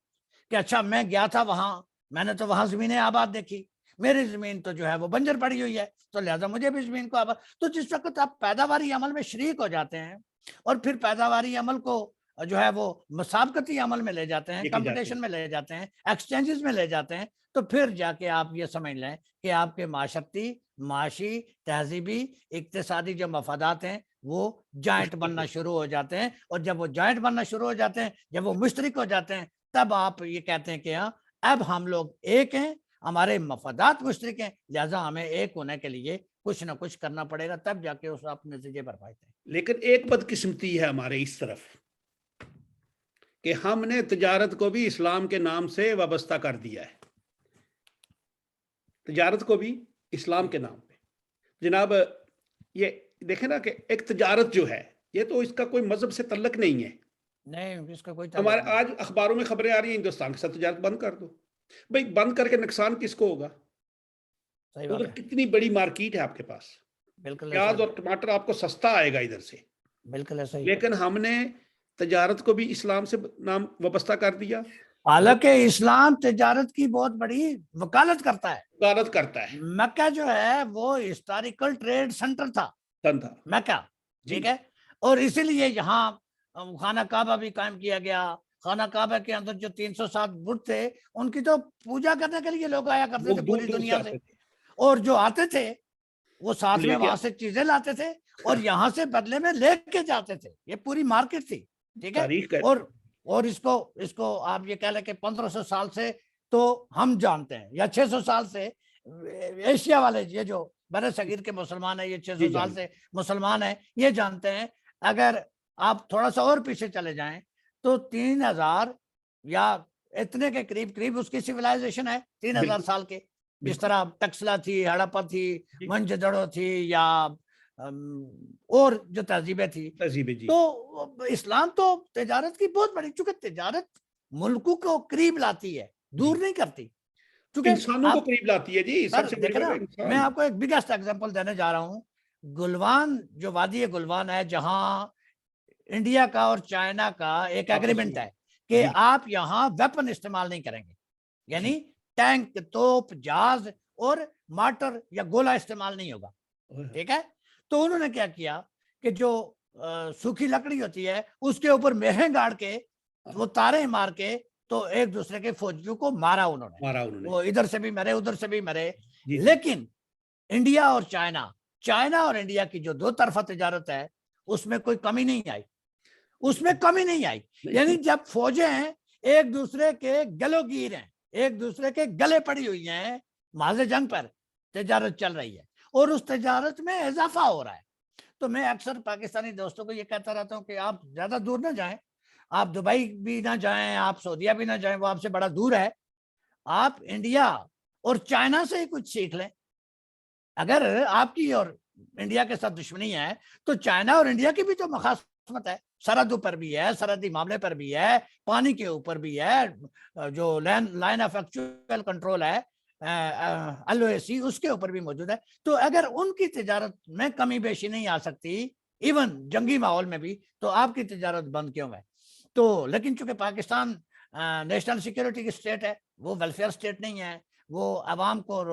کہ اچھا میں گیا تھا وہاں، میں نے تو وہاں زمینیں آباد دیکھی، میری زمین تو جو ہے وہ بنجر پڑی ہوئی ہے، تو لہذا مجھے بھی زمین کو آباد. تو جس وقت آپ پیداواری عمل میں شریک ہو جاتے ہیں اور پھر پیداواری عمل کو جو ہے وہ مسابقتی عمل میں لے جاتے ہیں، کمپٹیشن میں لے جاتے ہیں، ایکسچینجز میں لے جاتے ہیں، تو پھر جا کے آپ یہ سمجھ لیں کہ آپ کے معاشرتی، معاشی، تہذیبی، اقتصادی جو مفادات ہیں وہ جوائنٹ بننا شروع ہو جاتے ہیں. اور جب وہ جوائنٹ بننا شروع ہو جاتے ہیں، جب وہ مشترک ہو جاتے ہیں، تب آپ یہ کہتے ہیں کہ ہاں اب ہم لوگ ایک ہیں، ہمارے مفادات مشترک ہیں، لہذا ہمیں ایک ہونے کے لیے کچھ نہ کچھ کرنا پڑے گا، تب جا کے اس آپ نتیجے پر پہنچتے ہیں. لیکن ایک بدقسمتی ہے ہمارے اس طرف کہ ہم نے تجارت کو بھی اسلام کے نام سے وابستہ کر دیا ہے. تجارت کو بھی اسلام کے نام پہ جناب، یہ دیکھیں نا کہ ایک تجارت جو ہے یہ تو اس کا کوئی مذہب سے تعلق نہیں ہے. نہیں، اس کا کوئی تعلق ہمارے نہیں. آج اخباروں میں خبریں آ رہی ہیں ہندوستان کے ساتھ تجارت بند کر دو. بھائی بند کر کے نقصان کس کو ہوگا؟ صحیح بات ادھر ہے، کتنی بڑی مارکیٹ ہے آپ کے پاس، بالکل ایسا پیاز ہے، اور ٹماٹر آپ کو سستا آئے گا ادھر سے. بالکل ایسا ہی ہے. لیکن ہم نے تجارت کو بھی اسلام سے نام وابستہ کر دیا، حالانکہ اسلام تجارت کی بہت بڑی وکالت کرتا ہے. تجارت کرتا ہے. مکہ جو ہے وہ ہسٹوریکل ٹریڈ سینٹر تھا تھا مکہ، جی ٹھیک ہے، اور اسی لیے یہاں خانہ کعبہ بھی قائم کیا گیا. خانہ کعبہ کے اندر جو 307 بت تھے ان کی تو پوجا کرنے کے لیے لوگ آیا کرتے لوگ تھے دور پوری دور سے دنیا سے، آتے تھے. اور جو آتے تھے وہ ساتھ لے میں کے وہاں سے چیزیں لاتے تھے اور یہاں سے بدلے میں لے کے جاتے تھے. یہ پوری مارکیٹ تھی، ٹھیک ہے. تاریخ کا اور اس کو آپ یہ کہہ لیں کہ 1500 سال سے تو ہم جانتے ہیں، یا 600 سال سے ایشیا والے یہ جو بر صغیر کے مسلمان ہیں، یہ 600 سال سے مسلمان ہیں، یہ جانتے ہیں. اگر آپ تھوڑا سا اور پیچھے چلے جائیں تو 3000 یا اتنے کے قریب قریب اس کی سیولائزیشن ہے، 3000 سال کے. جس طرح ٹکسلا تھی، ہڑپا تھی، منجدڑو تھی، یا اور جو تہذیبیں تھی. تو اسلام تو تجارت کی بہت بڑی، چونکہ تجارت ملکوں کو قریب لاتی ہے، دور نہیں کرتی. انسانوں کو قریب لاتی ہے جی. سب سے بڑی بات انسان. میں آپ کو ایک بگیسٹ ایگزامپل دینے جا رہا ہوں. گلوان جو وادی گلوان ہے، جہاں انڈیا کا اور چائنا کا ایک ایگریمنٹ ہے کہ آپ یہاں ویپن استعمال نہیں کریں گے، یعنی ٹینک، توپ، جہاز اور مارٹر یا گولہ استعمال نہیں ہوگا، ٹھیک ہے. تو انہوں نے کیا کیا کہ جو سوکھی لکڑی ہوتی ہے اس کے اوپر میخیں گاڑ کے وہ تارے مار کے تو ایک دوسرے کے فوجیوں کو مارا انہوں نے. وہ ادھر سے بھی مرے، ادھر سے بھی مرے. لیکن انڈیا اور چائنا اور انڈیا کی جو دو طرفہ تجارت ہے اس میں کوئی کمی نہیں آئی، اس میں کمی نہیں آئی. یعنی جب فوجیں ہیں ایک دوسرے کے گلو گیر ہیں، ایک دوسرے کے گلے پڑی ہوئی ہیں، محاذ جنگ پر تجارت چل رہی ہے اور اس تجارت میں اضافہ ہو رہا ہے. تو میں اکثر پاکستانی دوستوں کو یہ کہتا رہتا ہوں کہ آپ زیادہ دور نہ جائیں، آپ دبئی بھی نہ جائیں، آپ سعودیہ بھی نہ جائیں، وہ آپ سے بڑا دور ہے. آپ انڈیا اور چائنا سے ہی کچھ سیکھ لیں. اگر آپ کی اور انڈیا کے ساتھ دشمنی ہے تو چائنا اور انڈیا کی بھی تو مخاصمت ہے، سرحدوں پر بھی ہے، سرحدی معاملے پر بھی ہے، پانی کے اوپر بھی ہے، جو لائن آف ایکچوئل کنٹرول ہے LOAC اس کے اوپر بھی موجود ہے. تو اگر ان کی تجارت میں کمی بیشی نہیں آ سکتی ایون جنگی ماحول میں بھی، تو آپ کی تجارت بند کیوں ہے؟ تو لیکن چونکہ پاکستان نیشنل سیکیورٹی کی سٹیٹ ہے، وہ ویلفیئر سٹیٹ نہیں ہے، وہ عوام کو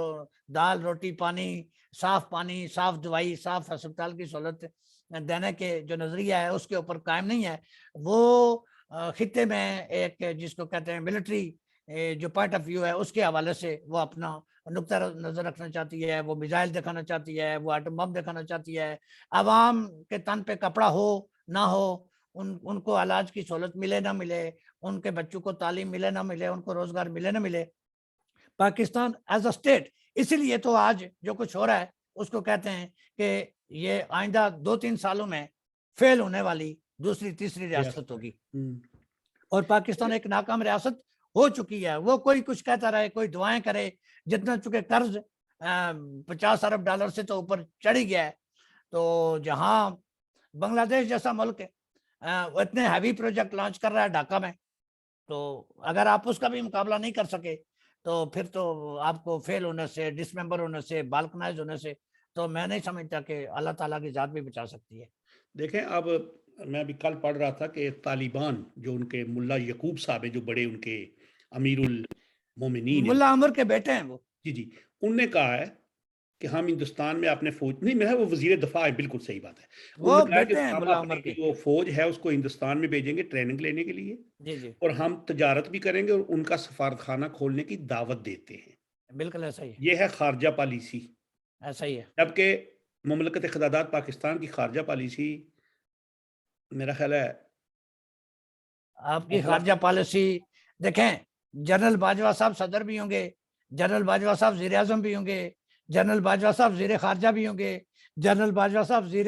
دال، روٹی، پانی، صاف دوائی، صاف ہسپتال کی سہولت دینے کے جو نظریہ ہے اس کے اوپر قائم نہیں ہے. وہ خطے میں ایک جس کو کہتے ہیں ملٹری جو پوائنٹ آف ویو ہے اس کے حوالے سے وہ اپنا نقطہ نظر رکھنا چاہتی ہے، وہ میزائل دکھانا چاہتی ہے، وہ ایٹم بم دکھانا چاہتی ہے. عوام کے تن پہ کپڑا ہو نہ ہو، ان کو علاج کی سہولت ملے نہ ملے، ان کے بچوں کو تعلیم ملے نہ ملے، ان کو روزگار ملے نہ ملے، پاکستان ایز اے اسٹیٹ. اسی لیے تو آج جو کچھ ہو رہا ہے اس کو کہتے ہیں کہ یہ آئندہ 2-3 سالوں میں فیل ہونے والی دوسری تیسری ریاست ہوگی. اور پاکستان ایک ناکام ریاست ہو چکی ہے. وہ کوئی کچھ کہتا رہے، کوئی دعائیں کرے، جتنا چونکہ قرض $50 ارب سے تو اوپر چڑھی گیا ہے. تو جہاں بنگلہ دیش جیسا ملک وہ اتنے ہیوی پروجیکٹ لانچ کر رہا ہے ڈھاکہ میں، تو اگر آپ اس کا بھی مقابلہ نہیں کر سکے تو پھر تو آپ کو فیل ہونے سے، ڈسممبر ہونے سے، بالکنائز ہونے سے تو میں نہیں سمجھتا کہ اللہ تعالیٰ کی ذات بھی بچا سکتی ہے. دیکھیں اب میں ابھی کل پڑھ رہا تھا کہ طالبان جو ان کے ملا یعقوب صاحب ہیں، جو بڑے ان کے امیر المومنین ہیں، ملا عمر کے بیٹے ہیں وہ، جی ان نے کہا ہے کہ ہم ہندوستان میں اپنے فوج نہیں، میں وہ وزیر دفاع ہے، بالکل صحیح بات ہے. وہ بیٹے ہیں ملا عمر کے. وہ فوج ہے اس کو ہندوستان میں بھیجیں گے ٹریننگ لینے کے لیے، جی اور ہم تجارت بھی کریں گے اور ان کا سفارت خانہ کھولنے کی دعوت دیتے ہیں. بالکل ایسا ہی ہے، یہ ہے خارجہ پالیسی. ایسا ہی ہے. جبکہ مملکت خدادات پاکستان کی خارجہ پالیسی میرا خیال ہے آپ کی خارجہ پالیسی دیکھیں، جنرل باجوہ صاحب صدر بھی ہوں گے، جنرل باجوہ صاحب وزیر اعظم بھی ہوں گے، جنرل باجوہ صاحب وزیر خارجہ بھی ہوں گے، جنرل باجوہ صاحب وزیر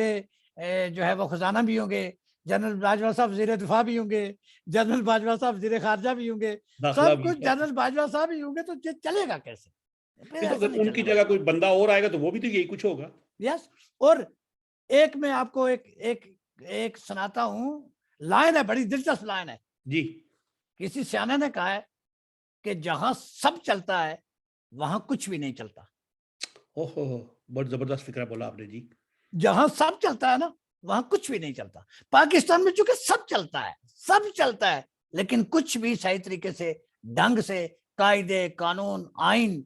جو ہے وہ خزانہ بھی ہوں گے، جنرل باجوہ صاحب وزیر دفاع بھی ہوں گے، جنرل باجوہ صاحب وزیر خارجہ بھی ہوں گے، سب کچھ جنرل باجوہ صاحب ہی ہوں گے. تو چلے گا کیسے؟ اگر ان کی جگہ کوئی بندہ اور آئے گا تو وہ بھی تو یہی کچھ ہوگا. یس. اور ایک میں آپ کو ایک سناتا ہوں، لائن ہے، بڑی دلچسپ لائن ہے. جی. کسی سیانے نے کہا ہے کہ جہاں سب چلتا ہے وہاں کچھ بھی نہیں چلتا. بہت زبردست فکرہ بولا آپ نے جی. جہاں سب چلتا ہے نا وہاں کچھ بھی نہیں چلتا. پاکستان میں چونکہ سب چلتا ہے لیکن کچھ بھی صحیح طریقے سے ڈھنگ سے قاعدے قانون آئین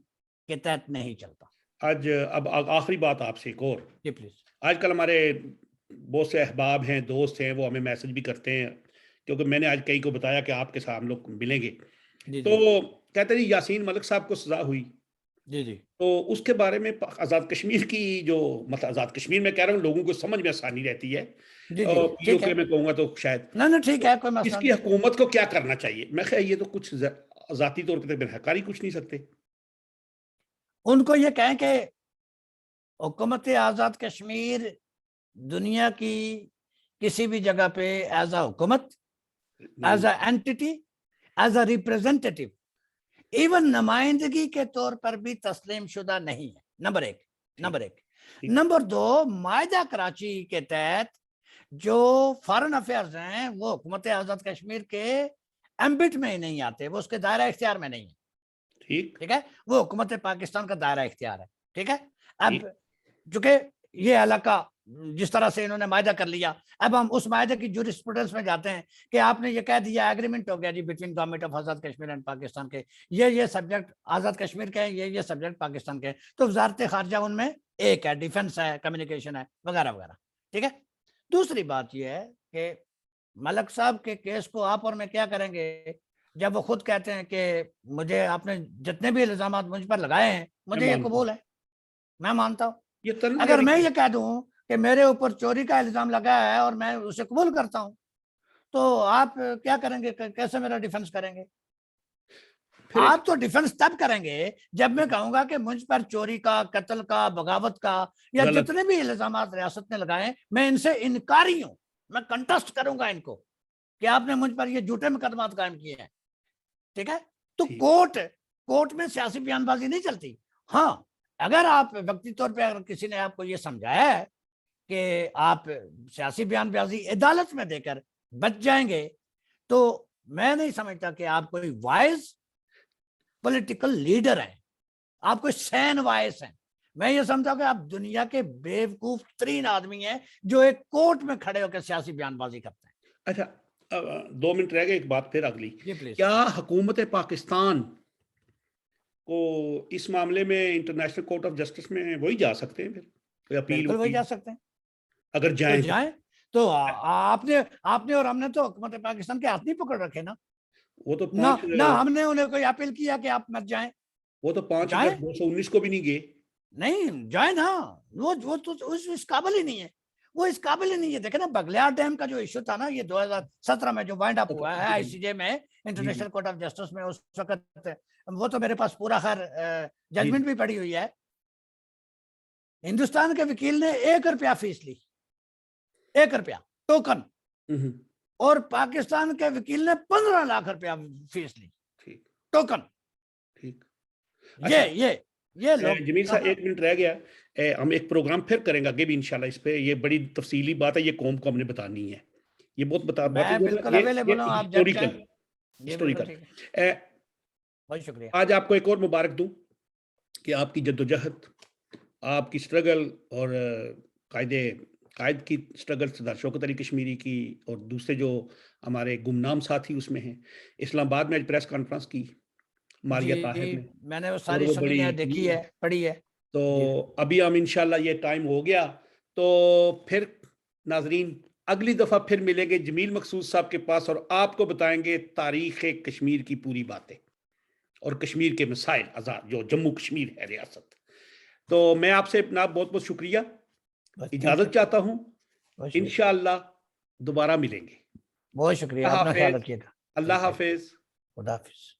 کے تحت نہیں چلتا. آج اب آخری بات آپ سے ایک اور. جی پلیز. آج کل ہمارے بہت سے احباب ہیں، دوست ہیں، وہ ہمیں میسج بھی کرتے ہیں، کیونکہ میں نے آج کئی کو بتایا کہ آپ کے ساتھ ہم لوگ ملیں گے. تو کہتے ہیں یاسین ملک صاحب کو سزا ہوئی. جی تو اس کے بارے میں آزاد کشمیر کی جو مطلب آزاد کشمیر میں کہہ رہا ہوں لوگوں کو سمجھ میں آسانی رہتی ہے. پی او کے میں کہوں گا تو شاید نہیں ٹھیک ہے، کوئی مسئلہ اس کی حکومت کو کیا کرنا چاہیے. میں خیال یہ تو کچھ ذاتی طور پہ حکاری کچھ نہیں سکتے. ان کو یہ کہیں کہ حکومت آزاد کشمیر دنیا کی کسی بھی جگہ پہ ایز اے حکومت، as a anti, as a representative, even نمائندگی کے طور پر بھی تسلیم شدہ نہیں ہے. نمبر ایک. نمبر دو، معاہدہ کراچی کے تحت جو فارن افیئرز ہیں وہ حکومت آزاد کشمیر کے ایمبٹ میں ہی نہیں آتے، وہ اس کے دائرہ اختیار میں نہیں ہے. ٹھیک ہے، وہ حکومت پاکستان کا دائرہ اختیار ہے. ٹھیک ہے. اب چونکہ یہ علاقہ جس طرح سے انہوں نے معاہدہ کر لیا، اب ہم اس معاہدے کی جورسپروڈنس میں جاتے ہیں کہ آپ نے یہ کہہ دیا ایگریمنٹ ہو گیا جی between government of Azad Kashmir and Pakistan کے، یہ سبجیکٹ آزاد کشمیر کے ہیں، یہ سبجیکٹ پاکستان کے ہیں. تو وزارت خارجہ ان میں ایک ہے، ڈیفنس ہے، کمیونیکیشن ہے، وغیرہ وغیرہ. ٹھیک ہے. دوسری بات یہ ہے کہ ملک صاحب کے کیس کو آپ اور میں کیا کریں گے جب وہ خود کہتے ہیں کہ مجھے آپ نے جتنے بھی الزامات مجھ پر لگائے ہیں مجھے یہ قبول ہے، میں مانتا ہوں. اگر میں یہ کہہ دوں کہ میرے اوپر چوری کا الزام لگا ہے اور میں اسے قبول کرتا ہوں تو آپ کیا کریں گے؟ کیسے میرا ڈیفنس کریں گے؟ آپ تو ڈیفنس تب کریں گے جب میں کہوں گا کہ مجھ پر چوری کا، قتل کا، بغاوت کا یا جتنے بھی الزامات ریاست نے لگائے میں ان سے انکاری ہوں، میں کنٹسٹ کروں گا ان کو کہ آپ نے مجھ پر یہ جھوٹے مقدمات قائم کیے ہیں. ٹھیک ہے. تو کورٹ میں سیاسی بیان بازی نہیں چلتی. ہاں اگر آپ وقتی طور پہ اگر کسی نے آپ کو یہ سمجھایا ہے کہ آپ سیاسی بیان بازی عدالت میں دے کر بچ جائیں گے تو میں نہیں سمجھتا کہ آپ کوئی وائز پولیٹیکل لیڈر ہیں، آپ کوئی سین وائس ہیں. میں یہ سمجھتا ہوں کہ آپ دنیا کے بیوقوف ترین آدمی ہیں جو ایک کورٹ میں کھڑے ہو کے سیاسی بیان بازی کرتے ہیں. اچھا 2 منٹ رہ گئے، ایک بات پھر اگلی. جی کیا حکومت پاکستان کو اس معاملے میں انٹرنیشنل کورٹ آف جسٹس میں وہی جا سکتے ہیں؟ پھر اپیل بالکل وہی جا سکتے ہیں اگر جائیں تو آپ نے اور ہم نے تو حکومت پاکستان کے ہاتھ نہیں پکڑ رکھے نا. وہ تو نہ ہم نے انہیں کوئی اپیل کیا کہ آپ مت جائیں. وہ تو 5/219 کو بھی نہیں گئے. نہیں جائیں نا، وہ تو اس قابل ہی نہیں ہے، وہ اس قابل ہی نہیں ہے. دیکھیں نا بگلیار ڈیم کا جو ایشو تھا نا، یہ 2017 میں جو وائنڈ اپ ہوا ہے آئی سی جے میں، انٹرنیشنل کورٹ آف جسٹس میں، اس وقت وہ تو میرے پاس پورا خیر ججمنٹ بھی پڑی ہوئی ہے. ہندوستان کے وکیل نے 1 روپیہ فیس لی، 1 روپیہ ٹوکن، اور پاکستان کے وکیل نے 15 لاکھ روپیہ فیس لی ٹوکن. یہ لوگ. جمیل صاحب 1 منٹ رہ گیا، ہم ایک پروگرام پھر کریں گے آگے بھی انشاءاللہ اس پہ. یہ بڑی تفصیلی بات ہے، یہ قوم کو ہم نے بتانی ہے. یہ بہت میں بالکل اویلیبل ہوں، آپ جب چاہیں. ہسٹوریکل. بہت شکریہ. آج آپ کو ایک اور مبارک دوں کہ آپ کی جدوجہد، آپ کی سٹرگل اور قائد کی سٹرگل سردار شوکت علی کشمیری کی اور دوسرے جو ہمارے گمنام ساتھی اس میں ہیں. اسلام آباد میں آج پریس کانفرنس کی ماریہ طاہر نے، میں نے وہ ساری سنی ہے، دیکھی ہے، پڑھی ہے. تو ابھی ہم انشاءاللہ یہ ٹائم ہو گیا تو پھر ناظرین اگلی دفعہ پھر ملیں گے جمیل مقصود صاحب کے پاس اور آپ کو بتائیں گے تاریخ کشمیر کی پوری باتیں اور کشمیر کے مسائل آزاد جو جموں کشمیر ہے ریاست. تو میں آپ سے بہت بہت شکریہ، اجازت چاہتا ہوں. انشاءاللہ دوبارہ ملیں گے. بہت شکریہ. اپنا خیال رکھیے گا. اللہ حافظ. خدا حافظ.